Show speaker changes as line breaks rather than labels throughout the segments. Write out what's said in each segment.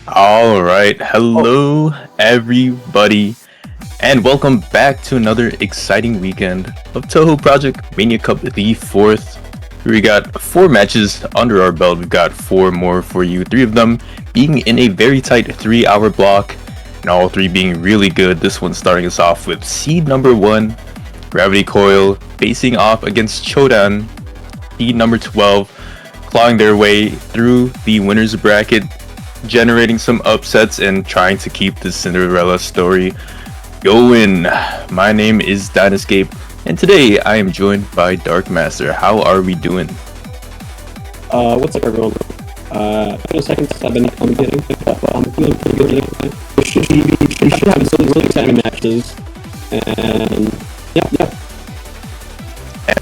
All right,
Oh,
hello everybody, and welcome back to another exciting weekend of Touhou Project Mania Cup, the fourth. We got four matches under our belt. We've got four more for you, three of them being in a very tight 3 hour block, and all three being really good. This one starting us off with seed number one, Gravity Coil, facing off against Chodan, seed number 12, clawing their way through the winners bracket, generating some upsets and trying to keep the Cinderella story going. My name is Dynascape, and today I am joined by Dark Master. How are we doing?
what's up, everyone? It's been a second since I've been commentating, but I'm feeling pretty good. We should have some really exciting matches, and yeah.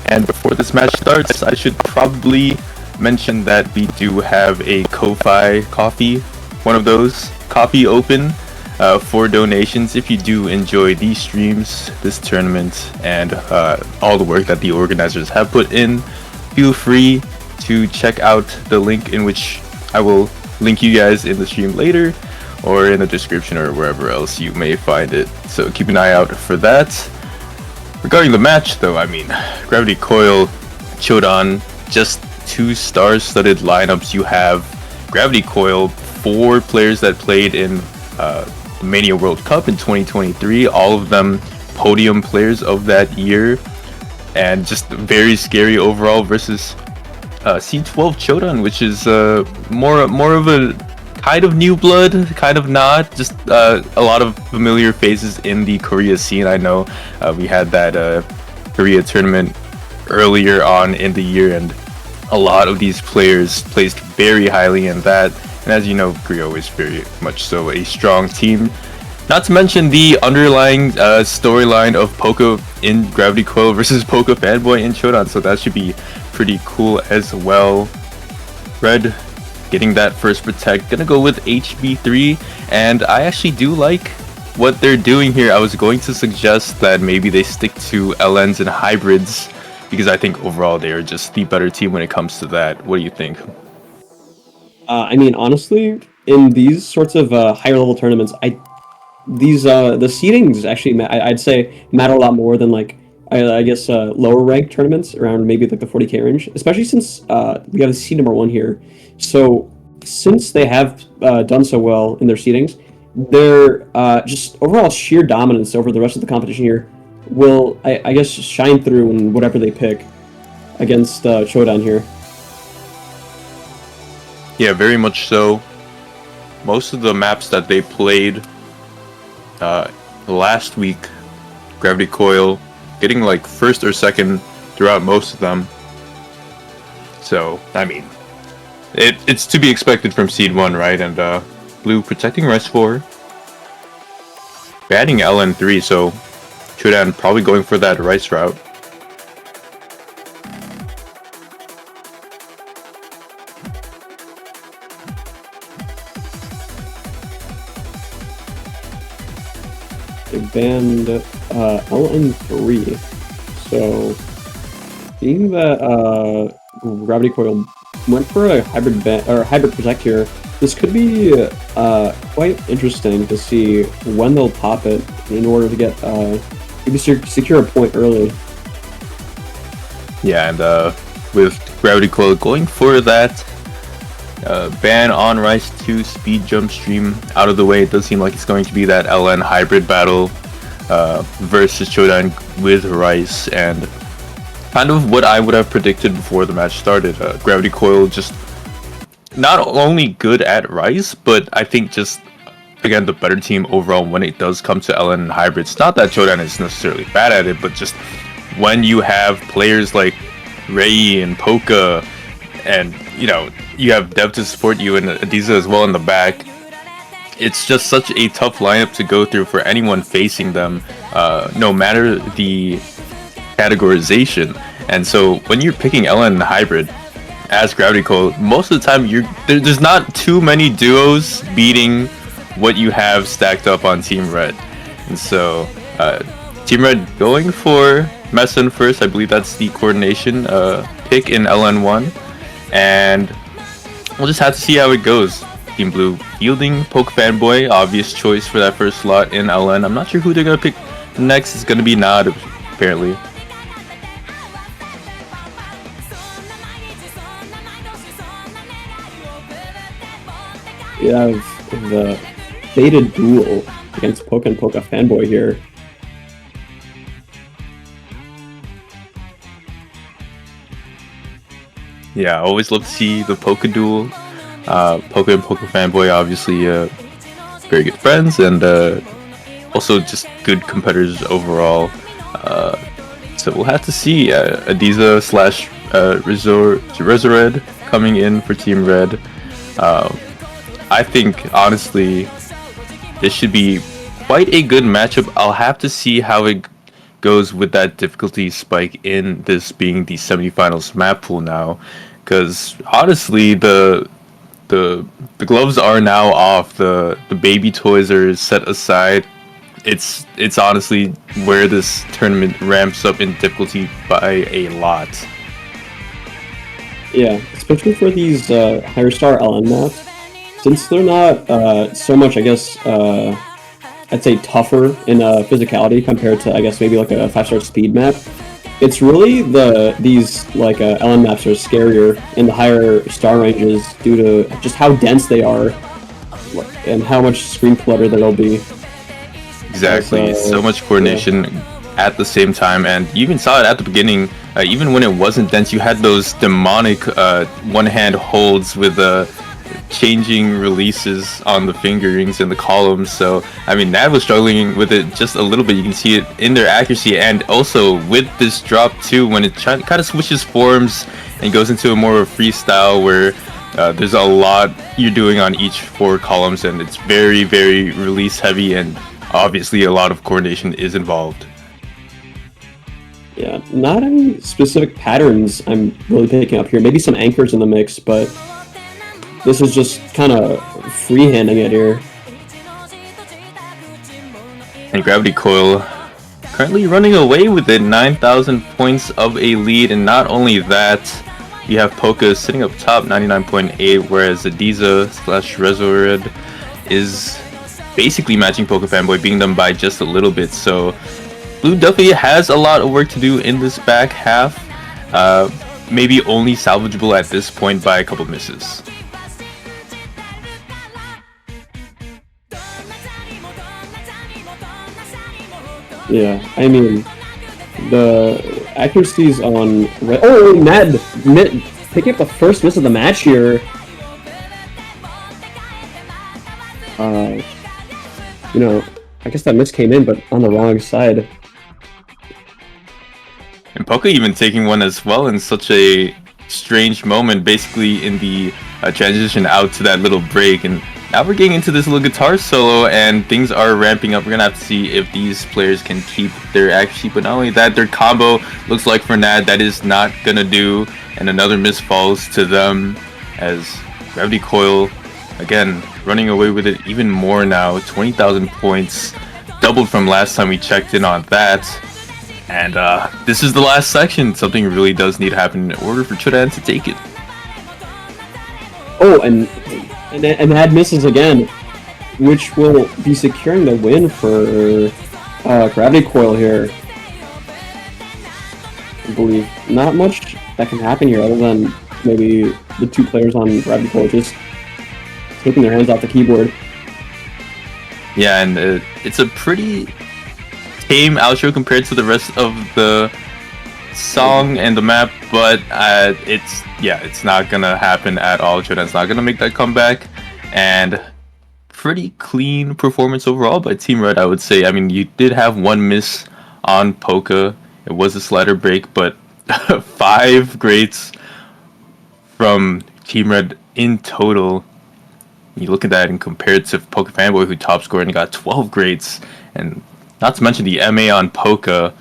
And before this match starts, I should probably mention that we do have a Ko-Fi coffee, one of those, coffee open for donations. If you do enjoy these streams, this tournament, and all the work that the organizers have put in, feel free to check out the link in which I will link you guys in the stream later or in the description or wherever else you may find it. So keep an eye out for that. Regarding the match, though, I mean, Gravity Coil, Chodan, just two star-studded lineups. You have Gravity Coil, four players that played in the Mania World Cup in 2023, all of them podium players of that year, and just very scary overall versus C12 Chodan, which is more of a kind of new blood, kind of not. Just a lot of familiar faces in the Korea scene. I know we had that Korea tournament earlier on in the year, and a lot of these players placed very highly in that. And as you know, Korea is very much so a strong team. Not to mention the underlying storyline of Poco in Gravity Coil versus Poco Fanboy in Chodan, so that should be pretty cool as well. Red getting that first protect, gonna go with HB3, and I actually do like what they're doing here. I was going to suggest that maybe they stick to LNs and hybrids, because I think overall they are just the better team when it comes to that. What do you think?
I mean, honestly, in these sorts of higher level tournaments, the seedings actually I'd say matter a lot more than like I guess lower ranked tournaments around maybe like the 40K range, especially since we have the seed number one here. So since they have done so well in their seedings, their just overall sheer dominance over the rest of the competition here will I guess shine through in whatever they pick against Chodan here.
Yeah, very much so. Most of the maps that they played last week, Gravity Coil getting like first or second throughout most of them. So, I mean, it's to be expected from Seed 1, right? And Blue protecting Rice 4. Banning LN3, so Chodan probably going for that Rice route.
They banned LN3. So, being that Gravity Coil went for a hybrid ban or hybrid protect here, this could be quite interesting to see when they'll pop it in order to get maybe secure a point early.
Yeah, and with Gravity Coil going for that ban on Rice 2 speed jump stream out of the way, it does seem like it's going to be that LN hybrid battle versus Chodan with Rice, and kind of what I would have predicted before the match started. Gravity Coil just not only good at Rice, but I think just again the better team overall when it does come to LN and hybrids. Not that Chodan is necessarily bad at it, but just when you have players like Rei and Poka, and you have Dev to support you and Adiza as well in the back, it's just such a tough lineup to go through for anyone facing them, no matter the categorization. And so when you're picking LN and hybrid as Gravity Coil, most of the time there's not too many duos beating what you have stacked up on Team Red. And so Team Red going for Messin first. I believe that's the coordination pick in LN1, and we'll just have to see how it goes. Team Blue fielding Poke Fanboy, obvious choice for that first slot in LN. I'm not sure who they're gonna pick next. It's gonna be Nod, apparently.
We have the fated duel against Poke and Poke Fanboy here.
Yeah, I always love to see the Poke duel. Poke and Poke Fanboy, obviously, very good friends, and also just good competitors overall. So we'll have to see Adiza slash Rezored coming in for Team Red. I think, honestly, this should be quite a good matchup. I'll have to see how it goes with that difficulty spike in this being the semifinals map pool now, because honestly, the gloves are now off. The baby toys are set aside. It's honestly where this tournament ramps up in difficulty by a lot.
Yeah, especially for these higher star LN maps, since they're not so much, I guess, I'd say tougher in physicality compared to, I guess, maybe like a 5-star speed map. It's really these like LN maps are scarier in the higher star ranges due to just how dense they are and how much screen clutter there'll be.
Exactly, so much coordination at the same time, and you even saw it at the beginning. Even when it wasn't dense, you had those demonic one-hand holds with changing releases on the fingerings and the columns. So I mean, Nad was struggling with it just a little bit. You can see it in their accuracy, and also with this drop too, when it kind of switches forms and goes into a more of a freestyle where there's a lot you're doing on each 4 columns, and it's very, very release heavy, and obviously a lot of coordination is involved.
Yeah, not any specific patterns I'm really picking up here. Maybe some anchors in the mix, but this is just kind of freehanding it here.
And Gravity Coil currently running away with it, 9,000 points of a lead, and not only that, you have Poka sitting up top, 99.8, whereas Adiza slash Rezored is basically matching Poke Fanboy, beating them by just a little bit. So Blue definitely has a lot of work to do in this back half. Maybe only salvageable at this point by a couple misses.
Yeah, I mean, the accuracies on... Oh, Ned picking up the first miss of the match here. You know, I guess that miss came in, but on the wrong side.
And Poka even taking one as well in such a strange moment, basically in the transition out to that little break. And now we're getting into this little guitar solo, and things are ramping up. We're gonna have to see if these players can keep their accuracy, but not only that, their combo looks like for Nad that is not gonna do, and another miss falls to them as Gravity Coil again running away with it even more now. 20,000 points, doubled from last time we checked in on that. And this is the last section. Something really does need to happen in order for Chodan to take it.
Oh, and Nad misses again, which will be securing the win for Gravity Coil here. I believe not much that can happen here other than maybe the 2 players on Gravity Coil just taking their hands off the keyboard.
Yeah, and it's a pretty tame outro compared to the rest of the song and the map, but it's not gonna happen at all. Chodan's not gonna make that comeback, and pretty clean performance overall by Team Red, I would say. I mean, you did have one miss on Poka. It was a slider break, but 5 greats from Team Red in total. You look at that and compare it to Poke Fanboy, who top scored and got 12 greats, and not to mention the MA on Poka.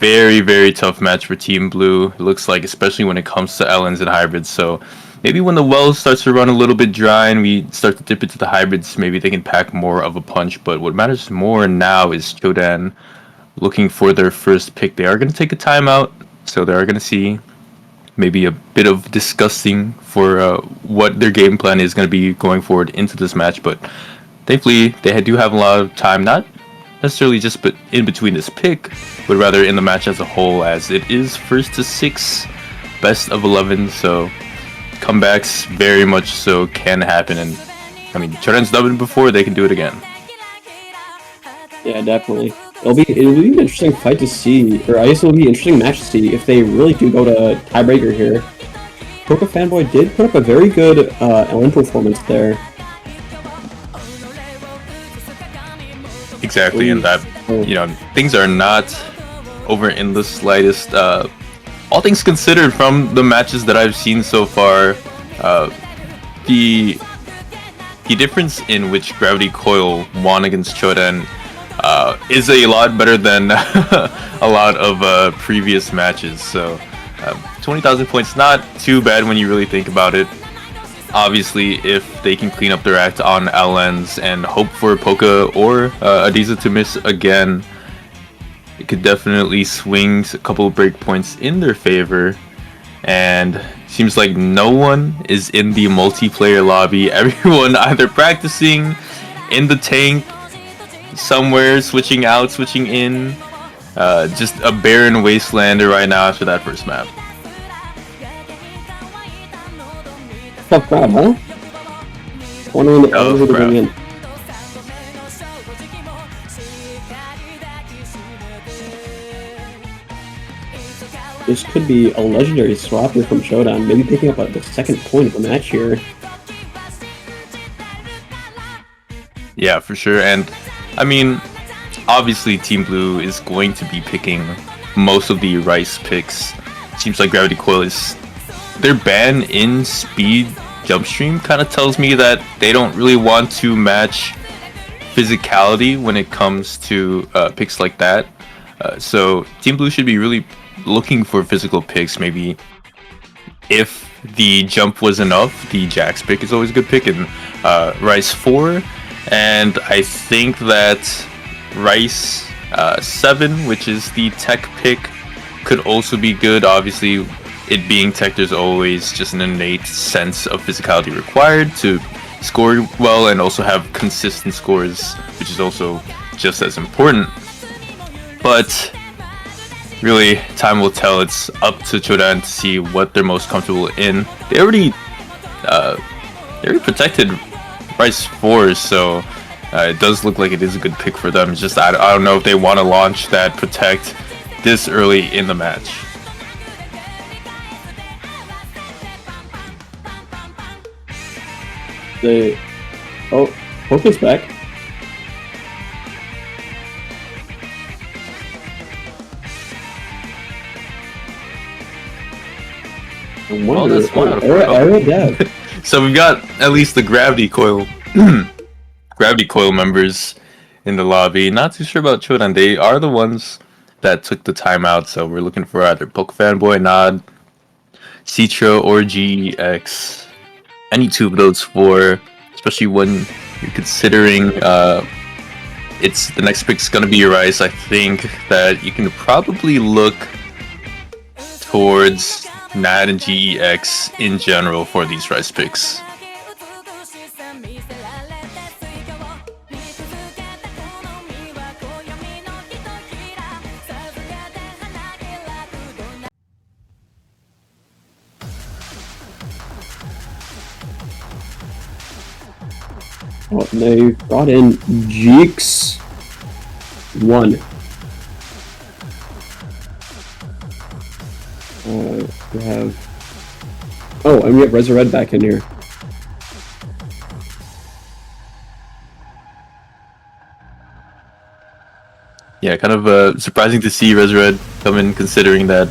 Very, very tough match for Team Blue, it looks like, especially when it comes to LNs and hybrids. So maybe when the well starts to run a little bit dry and we start to dip into the hybrids, maybe they can pack more of a punch. But what matters more now is Chodan looking for their first pick. They are going to take a timeout, so they are going to see maybe a bit of disgusting for what their game plan is going to be going forward into this match. But thankfully, they do have a lot of time, not necessarily just but in between this pick, but rather in the match as a whole, as it is first to 6, best of 11. So comebacks very much so can happen, and I mean, Chodan's done it before; they can do it again.
Yeah, definitely. It'll be an interesting fight to see, or I guess it'll be an interesting match to see if they really do go to tiebreaker here. Poca Fanboy did put up a very good LN performance there.
Exactly, and that, you know, things are not over in the slightest. All things considered, from the matches that I've seen so far, the difference in which Gravity Coil won against Chodan is a lot better than a lot of previous matches. So 20,000 points, not too bad when you really think about it. Obviously, if they can clean up their act on LNs and hope for Poca or Adiza to miss again, it could definitely swing a couple of breakpoints in their favor. And seems like no one is in the multiplayer lobby. Everyone either practicing in the tank, somewhere, switching out, switching in. Just a barren wasteland right now after that first map.
Tough crowd, huh? Wondering the
Tough crowd.
bring in. This could be a legendary swap here from Chodan, maybe picking up the second point of the match here.
Yeah, for sure. And I mean, obviously Team Blue is going to be picking most of the Rice picks. Seems like Gravity Coil is their ban in speed jump stream kind of tells me that they don't really want to match physicality when it comes to picks like that. So Team Blue should be really looking for physical picks. Maybe if the jump was enough, the Jax pick is always a good pick, and Rice 4. And I think that Rice 7, which is the tech pick, could also be good. Obviously, it being tech, there's always just an innate sense of physicality required to score well and also have consistent scores, which is also just as important. But really, time will tell. It's up to Chodan to see what they're most comfortable in. They already protected Rice 4, so it does look like it is a good pick for them. It's just I don't know if they want to launch that protect this early in the match.
Poca's back.
Well, that's one out of 4. So we've got at least the Gravity Coil members in the lobby. Not too sure about Chodan. They are the ones that took the timeout, so we're looking for either Poke Fanboy, Nod, Citro, or GX. Any two of those four, especially when you're considering it's the next pick's gonna be Rice. I think that you can probably look towards NAD and GEX in general for these Rice picks.
Oh, they brought in Jeeks 1. We have... Oh, and we have Resurred back in here.
Yeah, kind of surprising to see Resurred come in, considering that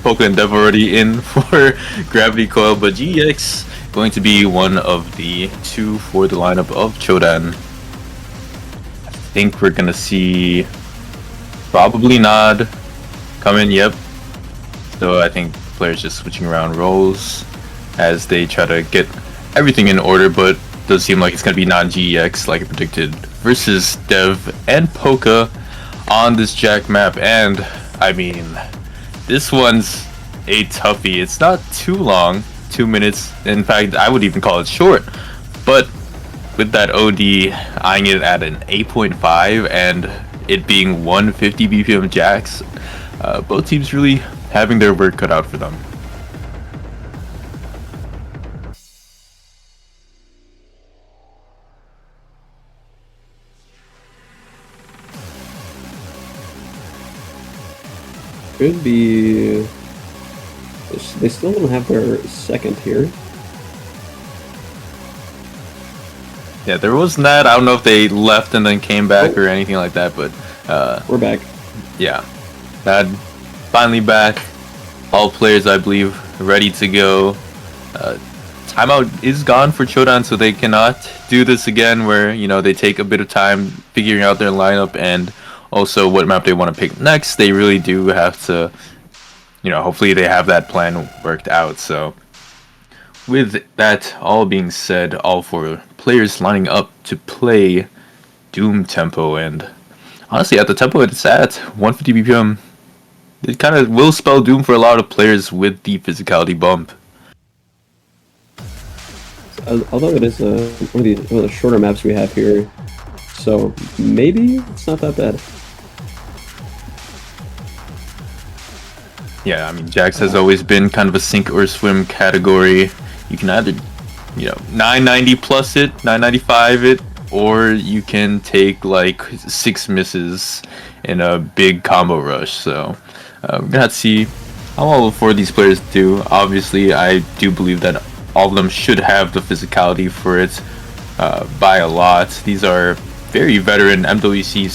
Poca and Dev already in for Gravity Coil, but GX going to be one of the two for the lineup of Chodan. I think we're gonna see probably Nod come in, yep. So I think players just switching around roles as they try to get everything in order, but it does seem like it's gonna be non-GX like I predicted versus Dev and Poca on this Jack map. And I mean, this one's a toughie. It's not too long, 2 minutes. In fact, I would even call it short. But with that OD eyeing it at an 8.5 and it being 150 BPM jacks, both teams really having their work cut out for them.
Could be. They still don't have their second here.
Yeah, there wasn't that. I don't know if they left and then came back or anything like that, but
we're back.
Yeah, that finally back. All players, I believe, ready to go. Timeout is gone for Chodan, so they cannot do this again where, you know, they take a bit of time figuring out their lineup and also what map they want to pick next. They really do have to, you know, hopefully they have that plan worked out. So with that all being said, all four players lining up to play Doom tempo, and honestly at the tempo it's at 150 BPM, it kind of will spell doom for a lot of players with the physicality bump.
Although it is one of the shorter maps we have here, so maybe it's not that bad.
Yeah, I mean, Jax has always been kind of a sink or swim category. You can either, you know, 990 plus it, 995 it, or you can take like 6 misses in a big combo rush. So we're gonna have to see how all 4 of these players do. Obviously, I do believe that all of them should have the physicality for it by a lot. These are very veteran MWC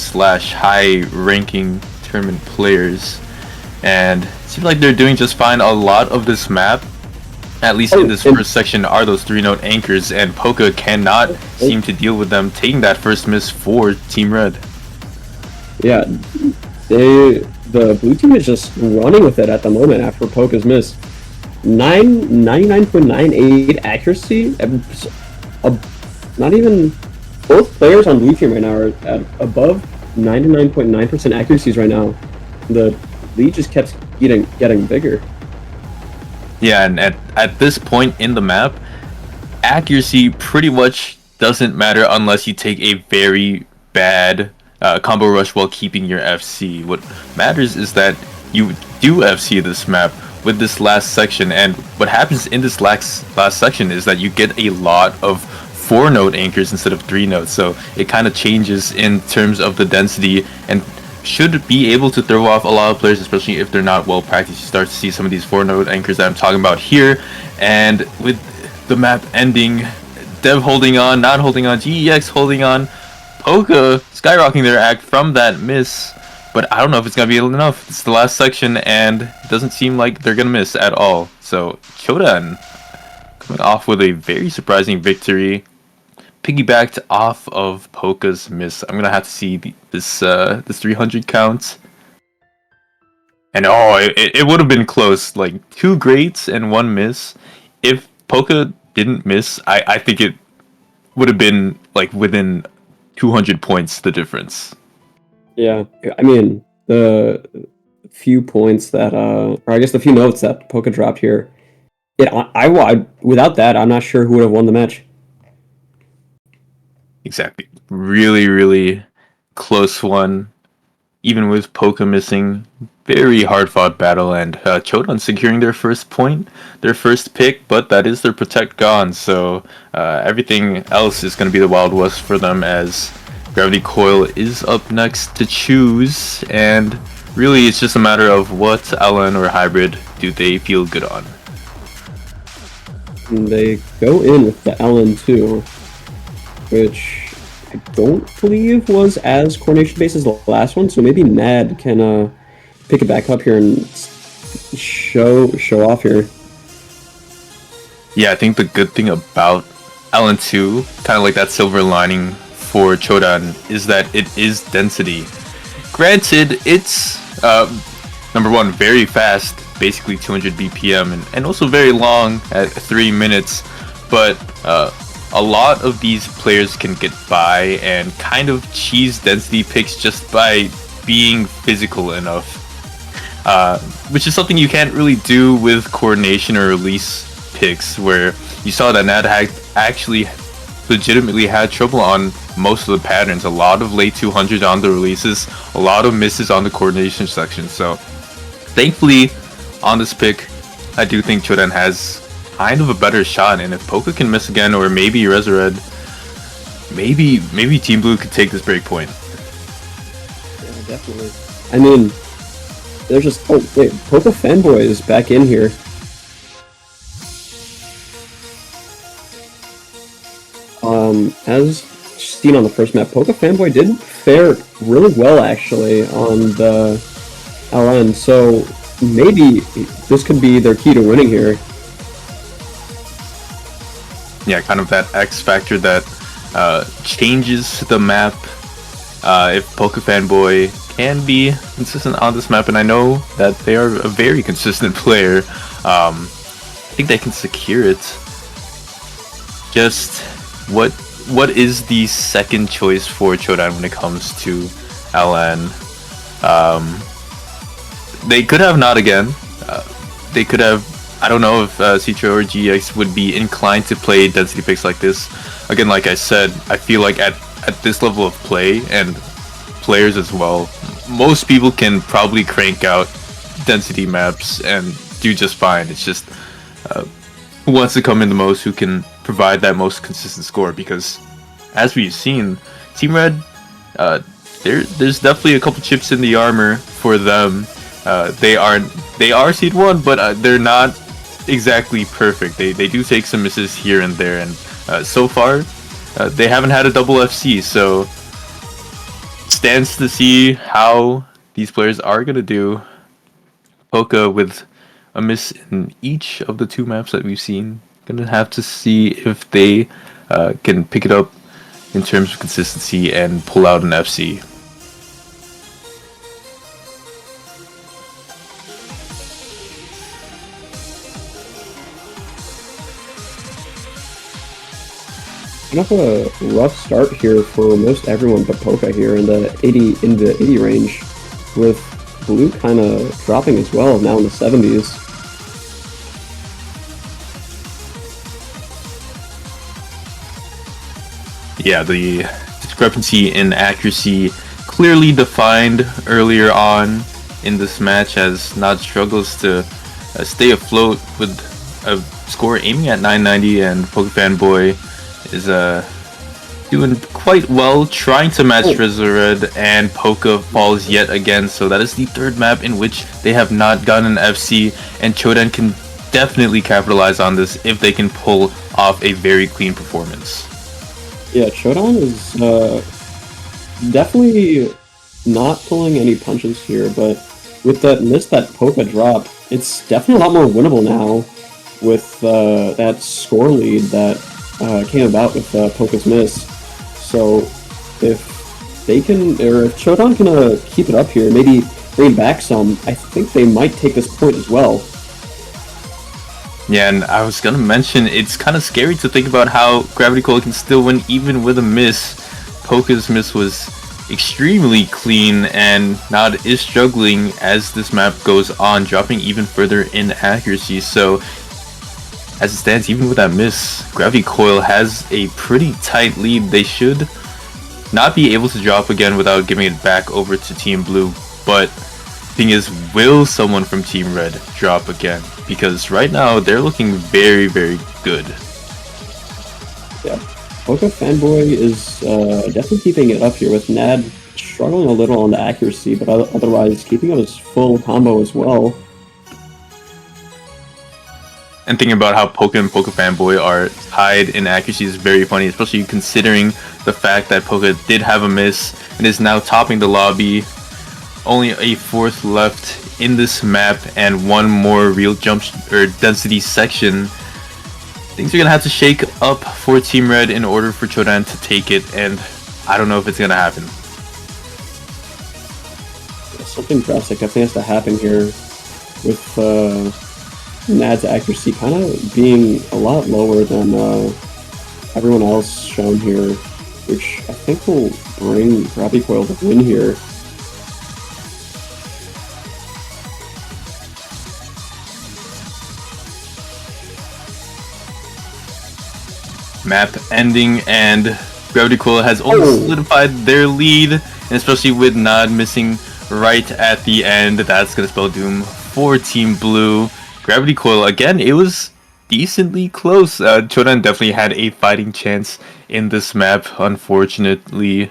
/ high ranking tournament players, and it seems like they're doing just fine. A lot of this map, at least in this first section, are those 3-note anchors, and Poca cannot seem to deal with them, taking that first miss for Team Red.
Yeah, the blue team is just running with it at the moment after Poca's miss. 99.98 accuracy. Not even both players on blue team right now are at above 99.9% accuracies right now. The lead just kept getting bigger.
Yeah, and at this point in the map, accuracy pretty much doesn't matter unless you take a very bad combo rush while keeping your FC. What matters is that you do FC this map with this last section, and what happens in this last section is that you get a lot of 4-note anchors instead of 3-notes, so it kind of changes in terms of the density and should be able to throw off a lot of players, especially if they're not well practiced. You start to see some of these 4-note anchors that I'm talking about here, and with the map ending, Dev holding on, not holding on, GEX holding on, Poca skyrocketing their act from that miss, but I don't know if it's going to be enough. It's the last section, and it doesn't seem like they're going to miss at all. So Chodan coming off with a very surprising victory, piggybacked off of Poca's miss. I'm gonna have to see this 300 count, and it would have been close, like 2 greats and 1 miss. If Poca didn't miss, I think it would have been like within 200 points the difference.
Yeah, I mean the few points that or I guess the few notes that Poca dropped here, I without that I'm not sure who would have won the match.
Exactly. Really, really close one. Even with Poca missing, very hard-fought battle, and Chodan securing their first point, their first pick, but that is their protect gone, so everything else is going to be the Wild West for them, as Gravity Coil is up next to choose, and really it's just a matter of what LN or Hybrid do they feel good on.
And they go in with the LN2, which I don't believe was as coordination based as the last one, so maybe Mad can pick it back up here and show off here.
Yeah, I think the good thing about LN2, kind of like that silver lining for Chodan, is that it is density. Granted, it's number one, very fast, basically 200 BPM, and also very long at 3 minutes, but a lot of these players can get by and kind of cheese density picks just by being physical enough. which is something you can't really do with coordination or release picks, where you saw that Nad actually legitimately had trouble on most of the patterns. A lot of late 200s on the releases, a lot of misses on the coordination section. So thankfully on this pick, I do think Chodan has kind of a better shot, and if Poka can miss again, or maybe Rezared, maybe Team Blue could take this break point.
Yeah, definitely. I mean, there's just wait, Poka Fanboy is back in here. As seen on the first map, Poka Fanboy did fare really well actually on the LN, so maybe this could be their key to winning here.
Yeah, kind of that X factor that changes the map. If Poka Fanboy can be consistent on this map, and I know that they are a very consistent player, I think they can secure it. Just what is the second choice for Chodan when it comes to LN? They could have not again. They could have. I don't know if Citro or GX would be inclined to play density picks like this. Again, like I said, I feel like at this level of play, and players as well, most people can probably crank out density maps and do just fine. It's just who wants to come in the most, who can provide that most consistent score, because as we've seen, Team Red, there's definitely a couple chips in the armor for them. They are seed 1, but they're not exactly perfect. They do take some misses here and there, and so far they haven't had a double FC, so stands to see how these players are gonna do. Poka with a miss in each of the 2 maps that we've seen. Gonna have to see if they can pick it up in terms of consistency and pull out an FC.
Kind of a rough start here for most everyone but Poka here in the 80 range, with Blue kind of dropping as well, now in the 70s.
Yeah, the discrepancy in accuracy clearly defined earlier on in this match, as Nod struggles to stay afloat with a score aiming at 990, and Poke Fanboy is doing quite well, trying to match Rezared, and Poka falls yet again. So that is the 3rd map in which they have not gotten an FC, and Chodan can definitely capitalize on this if they can pull off a very clean performance.
Yeah, Chodan is definitely not pulling any punches here, but with that miss that Poka drop, it's definitely a lot more winnable now with that score lead that came about with Poka's miss. So if they can, or if Chodan can keep it up here, maybe bring back some, I think they might take this point as well.
Yeah, and I was gonna mention, it's kind of scary to think about how Gravity Coil can still win even with a miss. Poka's miss was extremely clean, and Nod is struggling as this map goes on, dropping even further in accuracy. So as it stands, even with that miss, Gravity Coil has a pretty tight lead. They should not be able to drop again without giving it back over to Team Blue. But the thing is, will someone from Team Red drop again? Because right now, they're looking very, very good.
Yeah, Poka Fanboy is definitely keeping it up here, with Nad struggling a little on the accuracy, but otherwise keeping up his full combo as well.
And thinking about how Poka and Poka Fanboy are tied in accuracy is very funny, especially considering the fact that Poka did have a miss and is now topping the lobby. Only a 4th left in this map and 1 more real jump or density section. Things are gonna have to shake up for Team Red in order for Chodan to take it, and I don't know if it's gonna happen.
Yeah, something drastic definitely has to happen here, with Nad's accuracy kind of being a lot lower than everyone else shown here, which I think will bring Gravity Coil to win here.
map ending, and Gravity Coil has almost solidified their lead, and especially with Nod missing right at the end, that's going to spell doom for Team Blue. Gravity Coil, again, it was decently close. Chodan definitely had a fighting chance in this map. Unfortunately,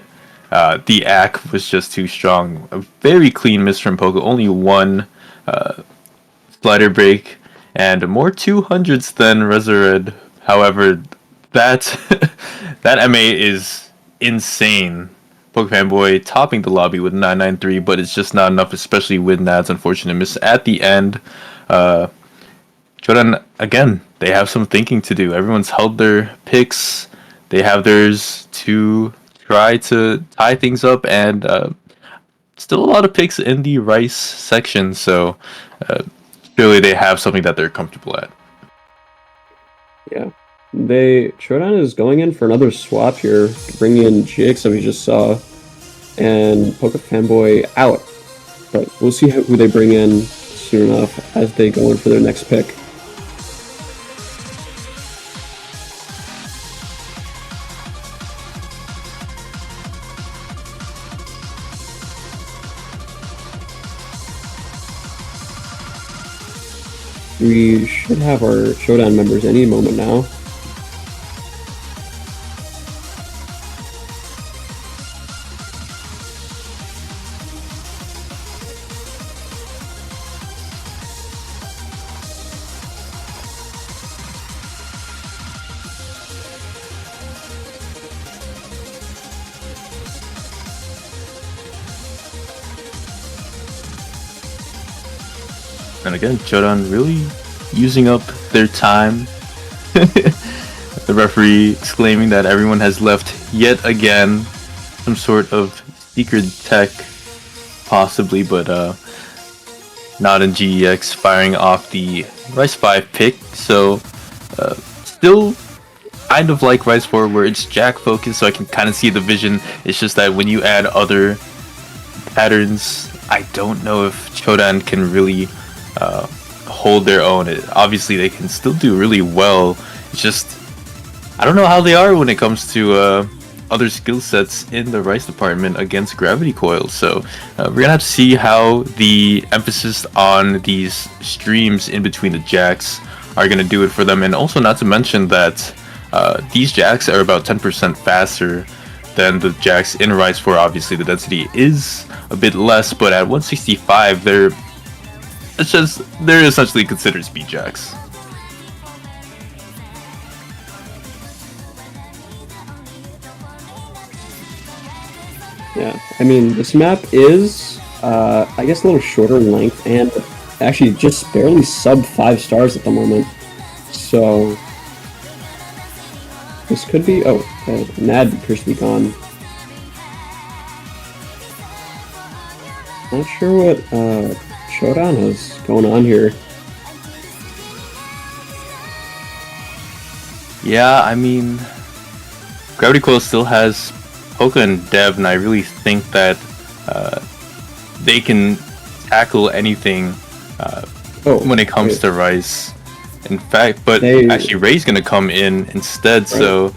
the AC was just too strong. A very clean miss from Poco, only one slider break, and more 200s than Resurred. However, that that MA is insane. Fanboy topping the lobby with 993, but it's just not enough, especially with Nad's unfortunate miss at the end. Chodan, again, they have some thinking to do. Everyone's held their picks. They have theirs to try to tie things up, and still a lot of picks in the Rice section, so surely they have something that they're comfortable at.
Yeah. Chodan is going in for another swap here, bringing in GX that we just saw, and Poke Fanboy out. But we'll see who they bring in soon enough as they go in for their next pick. We should have our Chodan members any moment now.
And again, Chodan really using up their time. The referee exclaiming that everyone has left yet again. Some sort of secret tech, possibly, but not in GEX, firing off the Rice 5 pick. So, still kind of like Rice 4, where it's Jack focused, so I can kind of see the vision. It's just that when you add other patterns, I don't know if Chodan can really hold their own. Obviously, they can still do really well. It's just, I don't know how they are when it comes to other skill sets in the Rice department against Gravity Coil. So we're gonna have to see how the emphasis on these streams in between the jacks are gonna do it for them. And also, not to mention that these jacks are about 10% faster than the jacks in Rice 4. Obviously, the density is a bit less, but at 165, they're essentially considered speed jacks.
Yeah, I mean, this map is, I guess, a little shorter in length, and actually just barely sub 5 stars at the moment. So this could be. Oh, Nad appears to be gone. Not sure what Chodan is going on here.
Yeah, I mean, Gravity Coil still has Poca and Dev, and I really think that they can tackle anything when it comes to Rice. In fact, but actually Ray's gonna come in instead, right. So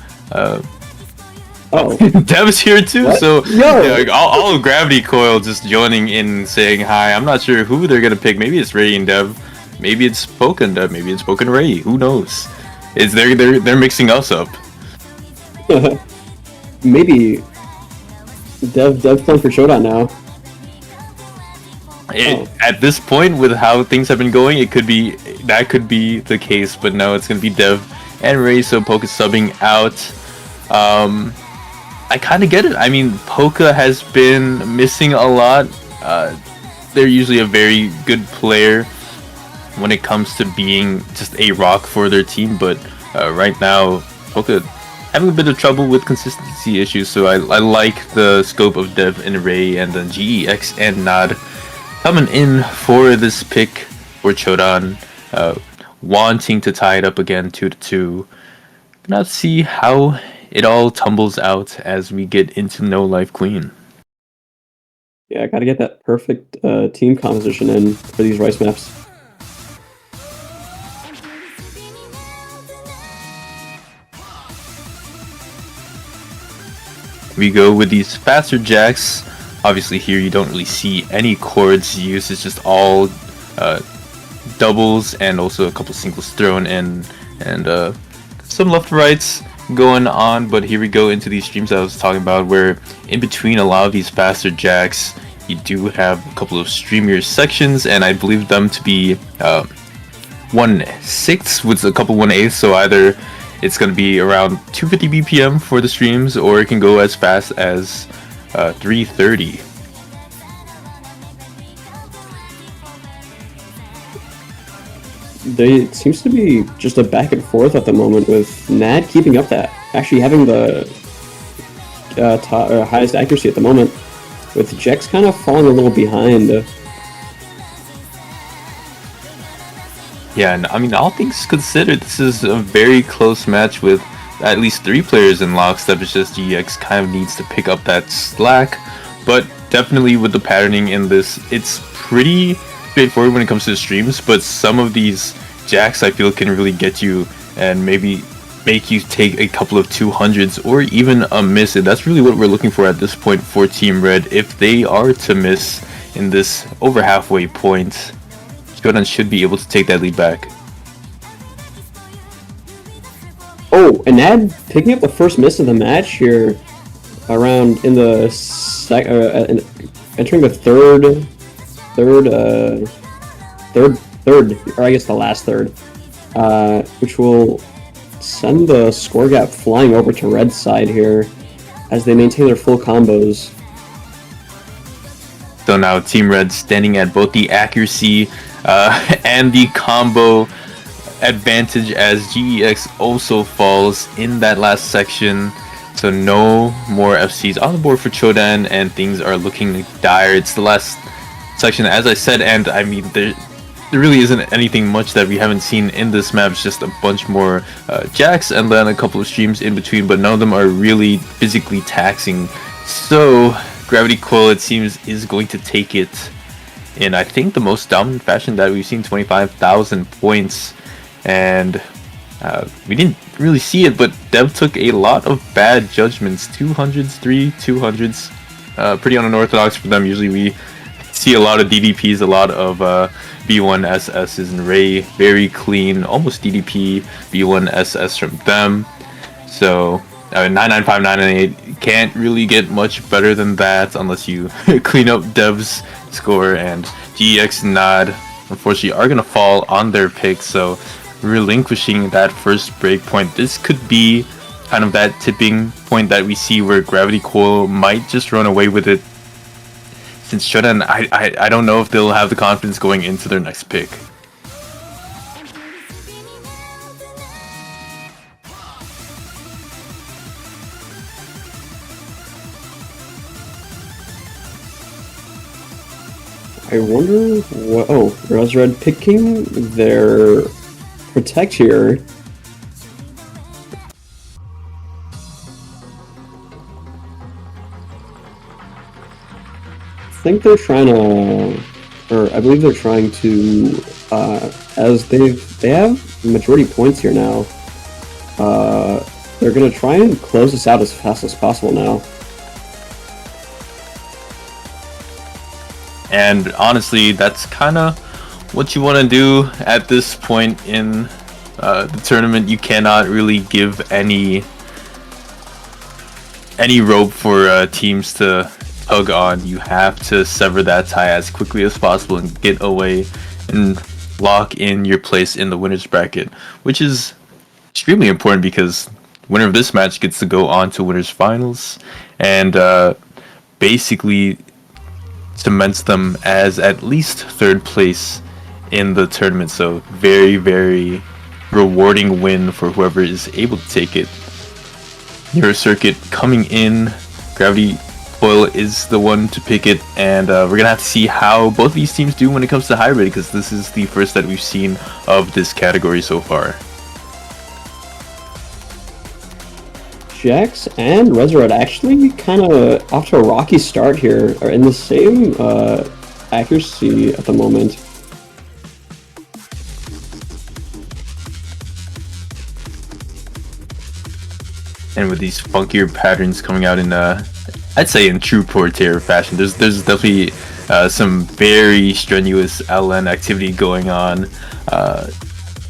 Dev's here too, what? So yeah, like, all of Gravity Coil just joining in saying hi. I'm not sure who they're gonna pick. Maybe it's Ray and Dev, maybe it's Poca and Dev, maybe it's Poca and Ray. Who knows? They're mixing us up.
Maybe Dev playing for Chodan now.
At this point, with how things have been going, that could be the case, but no, it's gonna be Dev and Ray, so Poca subbing out. I kind of get it. I mean, Poca has been missing a lot. They're usually a very good player when it comes to being just a rock for their team, but right now, Poca having a bit of trouble with consistency issues, so I like the scope of Dev and Ray, and then GEX and Nod coming in for this pick for Chodan, wanting to tie it up again 2-2. Gonna see how it all tumbles out as we get into No Life Queen.
Yeah, I gotta get that perfect team composition in for these Rice maps.
we go with these faster jacks. Obviously here you don't really see any chords used, it's just all doubles and also a couple singles thrown in, and some left rights going on. But here we go into these streams I was talking about, where in between a lot of these faster jacks you do have a couple of streamier sections, and I believe them to be 1/6 with a couple 1/8, so either it's going to be around 250 BPM for the streams, or it can go as fast as 330.
It seems to be just a back and forth at the moment, with Nad keeping up that, actually having the highest accuracy at the moment, with Jex kind of falling a little behind.
Yeah, and I mean, all things considered, this is a very close match with at least 3 players in lockstep. It's just GX kind of needs to pick up that slack, but definitely with the patterning in this, it's pretty straightforward when it comes to the streams, but some of these jacks I feel can really get you and maybe make you take a couple of 200s or even a miss, and that's really what we're looking for at this point for Team Red. If they are to miss in this over halfway point, Chodan should be able to take that lead back.
Oh, and Nad picking up the first miss of the match here, around in the entering the third, or I guess the last third, which will send the score gap flying over to Red's side here, as they maintain their full combos.
So now Team Red standing at both the accuracy and the combo advantage, as GEX also falls in that last section. So no more FCs on the board for Chodan, and things are looking dire. It's the last section, as I said, and I mean, there really isn't anything much that we haven't seen in this map. It's just a bunch more jacks and then a couple of streams in between, but none of them are really physically taxing. So Gravity Coil, it seems, is going to take it in, I think, the most dominant fashion that we've seen, 25,000 points. And we didn't really see it, but Dev took a lot of bad judgments. 200s, 3 200s, pretty unorthodox for them. Usually we see a lot of DDPs, a lot of B1 SSs, and Ray very clean, almost DDP B1 SS from them. So 995, 998 can't really get much better than that unless you clean up Dev's score, and GX and Nod unfortunately are gonna fall on their pick, so relinquishing that first break point. This could be kind of that tipping point that we see where Gravity Coil might just run away with it, since Chodan, I don't know if they'll have the confidence going into their next pick.
I wonder what... Oh, Red picking their Protect here. I think they're trying to... Or I believe they're trying to... as they have majority points here now. They're going to try and close this out as fast as possible now.
And honestly, that's kind of what you want to do at this point in the tournament. You cannot really give any rope for teams to tug on. You have to sever that tie as quickly as possible and get away and lock in your place in the winner's bracket, which is extremely important because winner of this match gets to go on to winners finals, and basically cements them as at least third place in the tournament. So very, very rewarding win for whoever is able to take it. Mirror Circuit coming in. Gravity Coil is the one to pick it, and we're gonna have to see how both of these teams do when it comes to hybrid, because this is the first that we've seen of this category so far.
Jax and Resurrect actually kind of off to a rocky start here, are in the same accuracy at the moment.
and with these funkier patterns coming out in I'd say in true Portier fashion. There's definitely some very strenuous LN activity going on.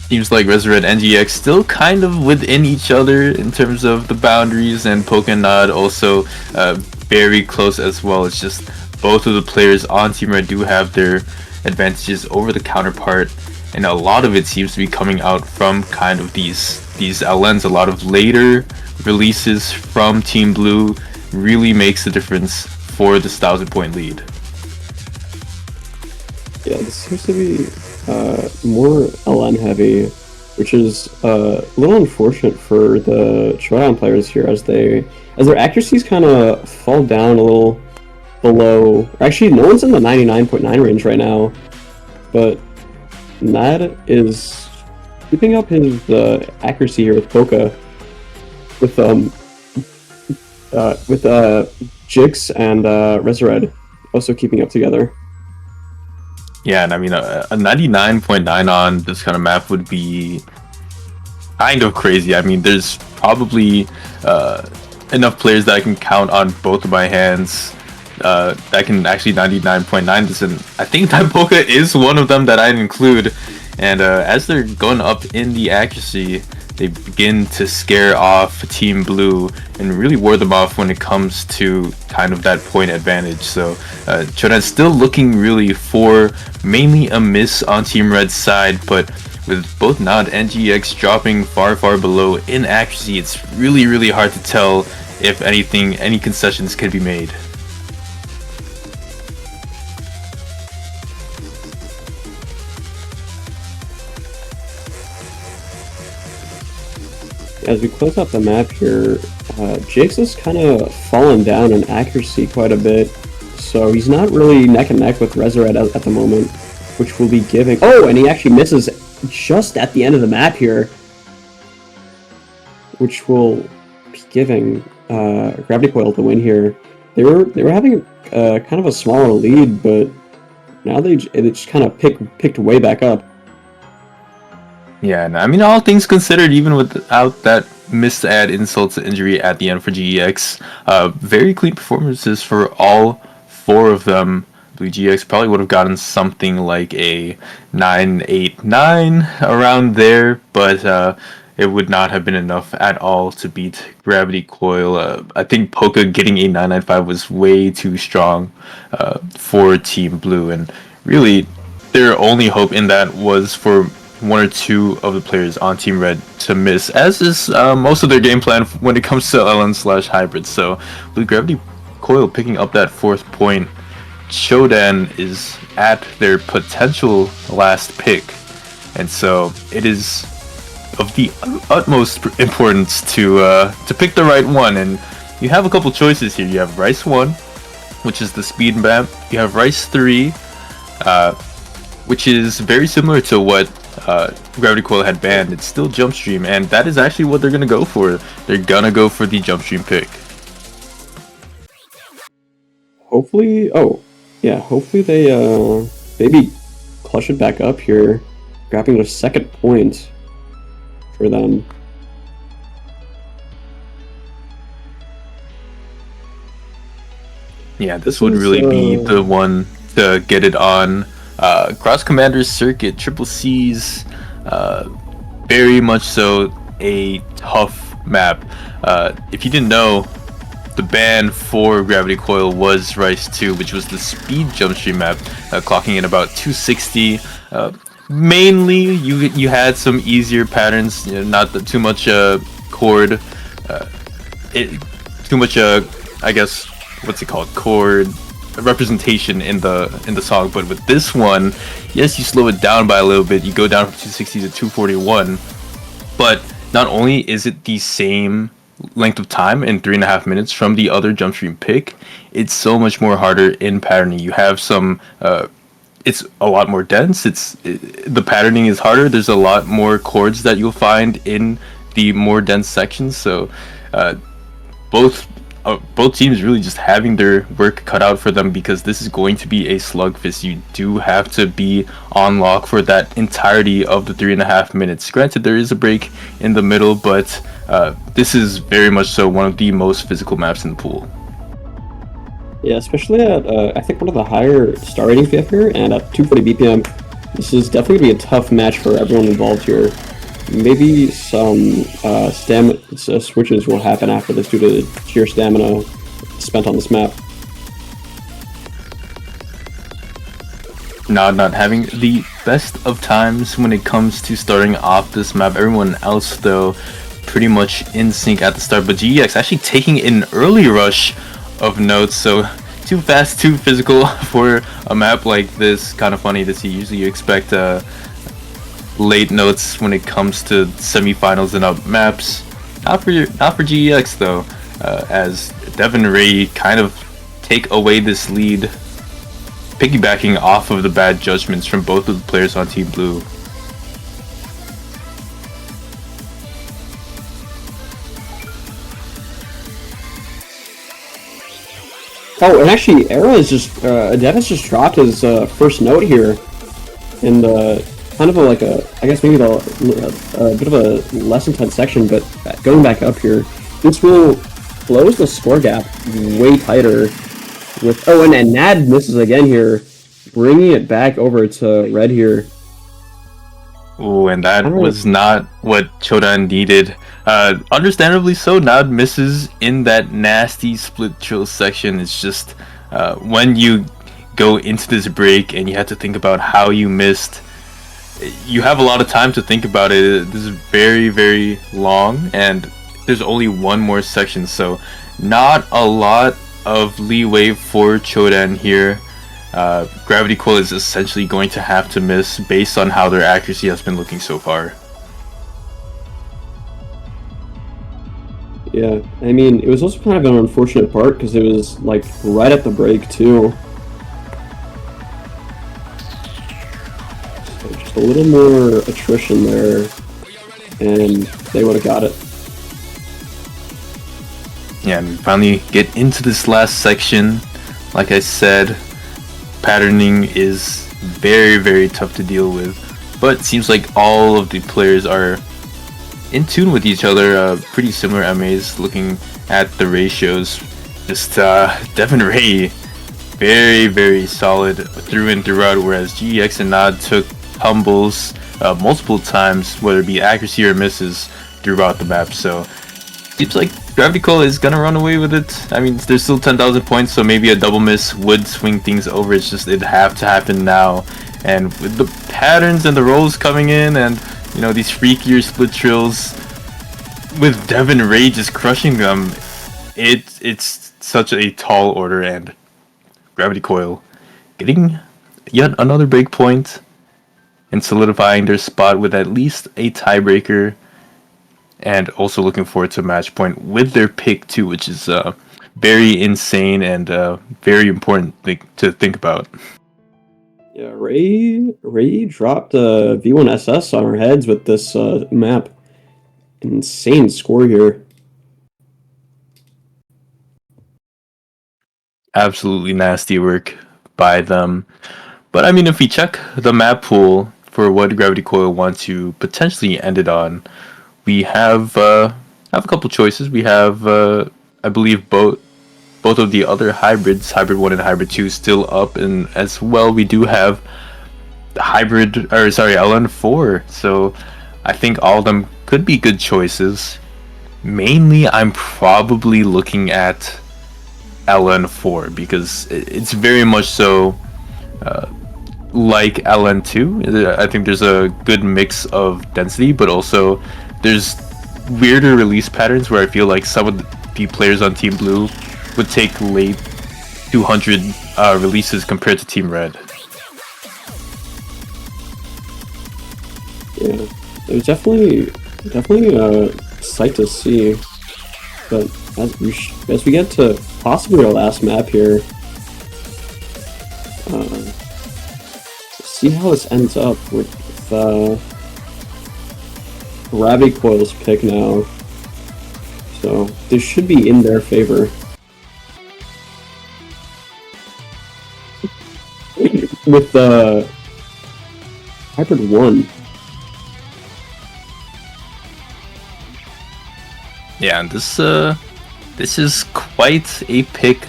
Seems like Resurrect and GX still kind of within each other in terms of the boundaries, and Pokenod also very close as well. It's just both of the players on Team Red do have their advantages over the counterpart, and a lot of it seems to be coming out from kind of these LNs. A lot of later releases from Team Blue really makes the difference for this 1,000-point lead.
Yeah, this seems to be more LN heavy, which is a little unfortunate for the Chodan players here, as their accuracies kind of fall down a little below. Actually, no one's in the 99.9 range right now, but Mad is keeping up his accuracy here with Poka, with Jix and Resurrect also keeping up together.
Yeah, and I mean, a 99.9 on this kind of map would be kind of crazy. I mean, there's probably enough players that I can count on both of my hands that can actually 99.9 this, and I think that Poka is one of them that I'd include. And as they're going up in the accuracy, they begin to scare off Team Blue and really ward them off when it comes to kind of that point advantage. So Chodan's still looking really for mainly a miss on Team Red's side, but with both Nod and GX dropping far below in accuracy, it's really hard to tell if any concessions could be made.
As we close out the map here, Jake's has kind of fallen down in accuracy quite a bit, so he's not really neck and neck with Resurrect at the moment, which will be giving... Oh, and he actually misses just at the end of the map here, which will be giving Gravity Coil the win here. They were having kind of a smaller lead, but now they just kind of picked way back up.
Yeah, and I mean, all things considered, even without that missed add insult to injury at the end for GEX, very clean performances for all four of them. I believe GX probably would have gotten something like a 989 around there, but it would not have been enough at all to beat Gravity Coil. I think Poka getting a 995 was way too strong for Team Blue, and really their only hope in that was for one or two of the players on Team Red to miss, as is most of their game plan when it comes to LN/hybrid. So with Gravity Coil picking up that 4th point, Chodan is at their potential last pick, and so it is of the utmost importance to pick the right one. And you have a couple choices here. You have Rice 1, which is the speed map. You have Rice 3, which is very similar to what Gravity Coil had banned. It's still Jump Stream, and that is actually what they're gonna go for. They're gonna go for the Jump Stream pick.
Hopefully, hopefully they maybe clutch it back up here, grabbing their 2nd point for them.
Yeah, this would really be the one to get it on. Cross Commander's Circuit, Triple C's, very much so a tough map. If you didn't know, the ban for Gravity Coil was Rice 2, which was the speed jump stream map, clocking in about 260. Mainly, you had some easier patterns, not too much chord, too much I guess, what's it called, chord representation in the song. But with this one, yes, you slow it down by a little bit. You go down from 260 to 241, but not only is it the same length of time in 3.5 minutes from the other jump stream pick, it's so much more harder in patterning. You have some it's a lot more dense. The patterning is harder. There's a lot more chords that you'll find in the more dense sections, so both both teams really just having their work cut out for them, because this is going to be a slugfest. You do have to be on lock for that entirety of the 3.5 minutes. Granted, there is a break in the middle, but this is very much so one of the most physical maps in the pool.
Yeah, especially at I think one of the higher star ratings we have here, and at 240 BPM, this is definitely going to be a tough match for everyone involved here. Maybe some switches will happen after this due to sheer stamina spent on this map.
Not having the best of times when it comes to starting off this map. Everyone else, though, pretty much in sync at the start. But GEX actually taking an early rush of notes, so too fast, too physical for a map like this. Kind of funny to see. Usually you expect late notes when it comes to semifinals and up maps. Not for GEX though, as Devin Ray kind of take away this lead, piggybacking off of the bad judgments from both of the players on Team Blue.
Oh, and actually, Era is just Devin's just dropped his first note here, and kind of I guess maybe a bit of a less intense section, but going back up here, this will close the score gap way tighter. With and Nad misses again here, bringing it back over to Red here.
Oh, and that was not what Chodan needed. Understandably so, Nad misses in that nasty split trill section. It's just when you go into this break and you have to think about how you missed, you have a lot of time to think about it. This is very, very long, and there's only one more section, so not a lot of leeway for Chodan here. Gravity Coil is essentially going to have to miss based on how their accuracy has been looking so far.
Yeah, I mean, it was also kind of an unfortunate part because it was like right at the break too. So just a little more attrition there, and they would have got it.
Yeah, and we finally get into this last section. Like I said, patterning is very, very tough to deal with, but it seems like all of the players are in tune with each other. Pretty similar MAs looking at the ratios. Just Devin Ray, very, very solid through and throughout, whereas GEX and Nod took humbles multiple times, whether it be accuracy or misses throughout the map. So seems like Gravity Coil is gonna run away with it. I mean, there's still 10,000 points, so maybe a double miss would swing things over. It's just it'd have to happen now. And with the patterns and the rolls coming in, and you know, these freakier split trills, with Devin Ray just crushing them, it's such a tall order. And Gravity Coil getting yet another break point and solidifying their spot with at least a tiebreaker. And also looking forward to match point with their pick too, which is very insane and very important thing to think about.
Yeah, Ray dropped V1SS on our heads with this map. Insane score here.
Absolutely nasty work by them. But I mean, if we check the map pool for what Gravity Coil want to potentially end it on, we have a couple choices. We have, I believe, both of the other hybrids, Hybrid 1 and Hybrid 2, still up, and as well we do have the LN4. So I think all of them could be good choices. Mainly, I'm probably looking at LN4 because it's very much so like LN2. I think there's a good mix of density, but also there's weirder release patterns where I feel like some of the players on Team Blue would take late 200 releases compared to Team Red.
Yeah, it was definitely a sight to see. But as we get to possibly our last map here, see how this ends up with Gravity Coil's pick now. So this should be in their favor. with the Hybrid 1.
Yeah, and this is quite a pick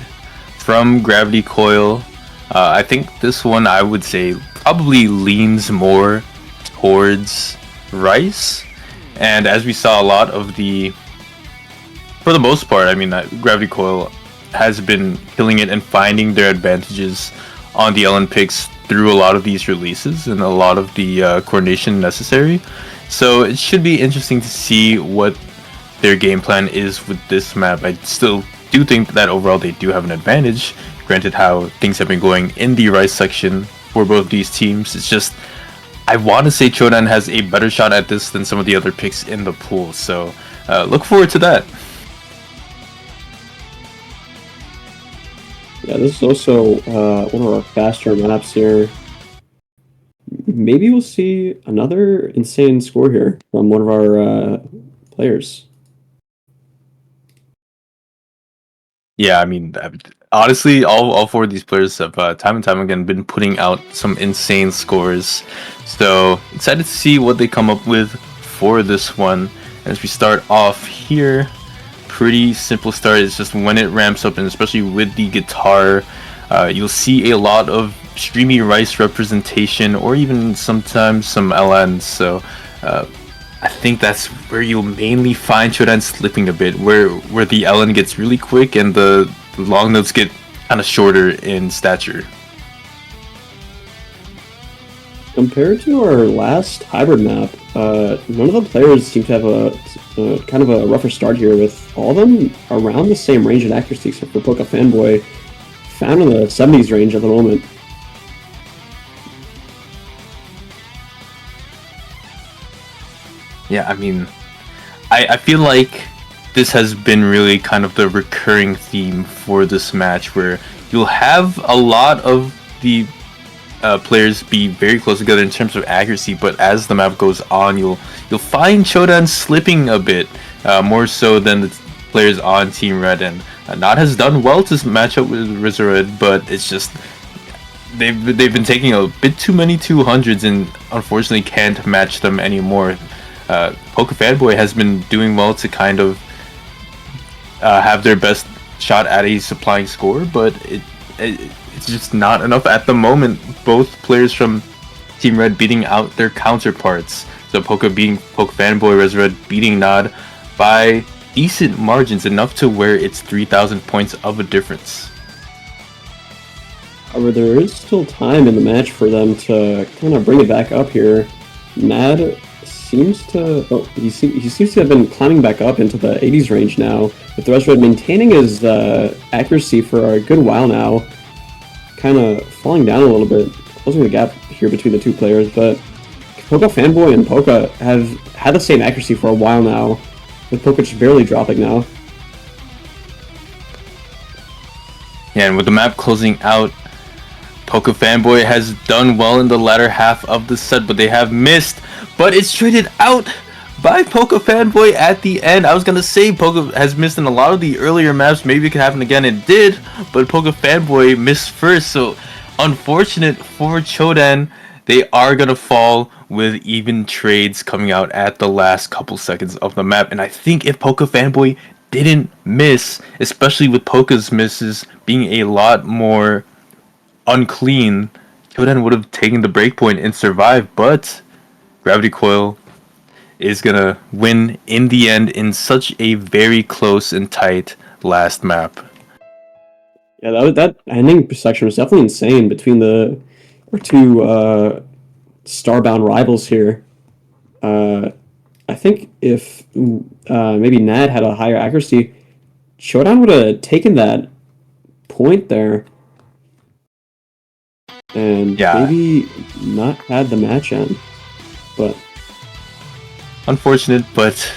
from Gravity Coil. I think this one, I would say, probably leans more towards Rice. And as we saw, a lot of for the most part, I mean, Gravity Coil has been killing it and finding their advantages on the LN picks through a lot of these releases and a lot of the coordination necessary. So it should be interesting to see what their game plan is with this map. I still do think that overall they do have an advantage, granted how things have been going in the Rice section for both these teams. It's just, I want to say Chodan has a better shot at this than some of the other picks in the pool, so look forward to that.
Yeah, this is also one of our faster maps here. Maybe we'll see another insane score here from one of our players.
Yeah, I mean, honestly, all four of these players have time and time again been putting out some insane scores. So excited to see what they come up with for this one. As we start off here, pretty simple start. It's just when it ramps up, and especially with the guitar, you'll see a lot of streamy Rice representation, or even sometimes some LNs. So I think that's where you'll mainly find Chodan slipping a bit, where the LN gets really quick and the long notes get kind of shorter in stature.
Compared to our last hybrid map, none of the players seem to have a kind of a rougher start here, with all of them around the same range and accuracy, except for Poca Fanboy, found in the 70s range at the moment.
Yeah, I mean, I feel like this has been really kind of the recurring theme for this match, where you'll have a lot of the players be very close together in terms of accuracy, but as the map goes on, you'll find Chodan slipping a bit, more so than the players on Team Red, and Not has done well to match up with Rizard, but it's just they've been taking a bit too many 200s and unfortunately can't match them anymore. Poca Fanboy has been doing well to kind of have their best shot at a supplying score, but it's just not enough at the moment. Both players from Team Red beating out their counterparts. So Poca beating Poca Fanboy, Rizard beating Nod by decent margins, enough to where it's 3,000 points of a difference.
However, there is still time in the match for them to kind of bring it back up here. Nad seems to he seems to have been climbing back up into the 80s range now, with the Red maintaining his accuracy for a good while now, kind of falling down a little bit, closing the gap here between the two players. But Poca Fanboy and Poca have had the same accuracy for a while now, with Poca just barely dropping now.
Yeah, and with the map closing out, Poca Fanboy has done well in the latter half of the set, but they have missed. But it's traded out by Poca Fanboy at the end. I was gonna say Poca has missed in a lot of the earlier maps. Maybe it could happen again. It did, but Poca Fanboy missed first. So unfortunate for Chodan. They are gonna fall with even trades coming out at the last couple seconds of the map. And I think if Poca Fanboy didn't miss, especially with Poca's misses being a lot more unclean, Chodan would have taken the breakpoint and survived. But Gravity Coil is gonna win in the end in such a very close and tight last map.
Yeah, that ending section was definitely insane between the two starbound rivals here. I think if maybe Nad had a higher accuracy, Chodan would have taken that point there, and maybe not had the match end. But
unfortunate, but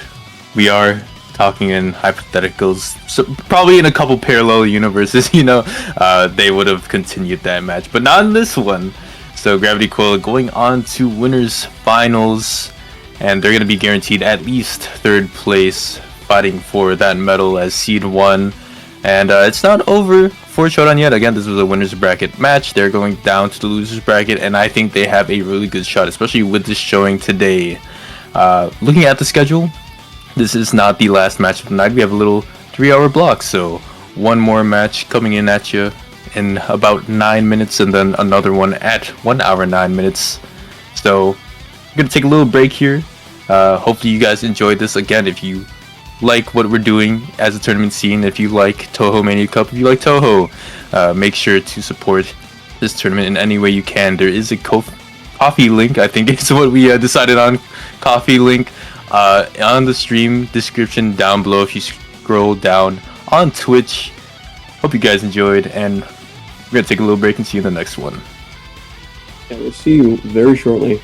we are talking in hypotheticals, so probably in a couple parallel universes, they would have continued that match, but not in this one. So Gravity Coil going on to winners finals, and they're going to be guaranteed at least third place, fighting for that medal as seed 1. And it's not over for Chodan yet. Again, this was a winner's bracket match. They're going down to the loser's bracket, and I think they have a really good shot, especially with this showing today. Looking at the schedule, this is not the last match of the night. We have a little 3-hour block, so one more match coming in at you in about 9 minutes, and then another one at 1 hour 9 minutes. So I'm gonna take a little break here. Hopefully you guys enjoyed this. Again, if you like what we're doing as a tournament scene, if you like Touhou Mania Cup, if you like Touhou, make sure to support this tournament in any way you can. There is a coffee link, I think it's what we decided on, coffee link on the stream description down below if you scroll down on Twitch. Hope you guys enjoyed, and we're gonna take a little break and see you in the next one.
Yeah, we'll see you very shortly.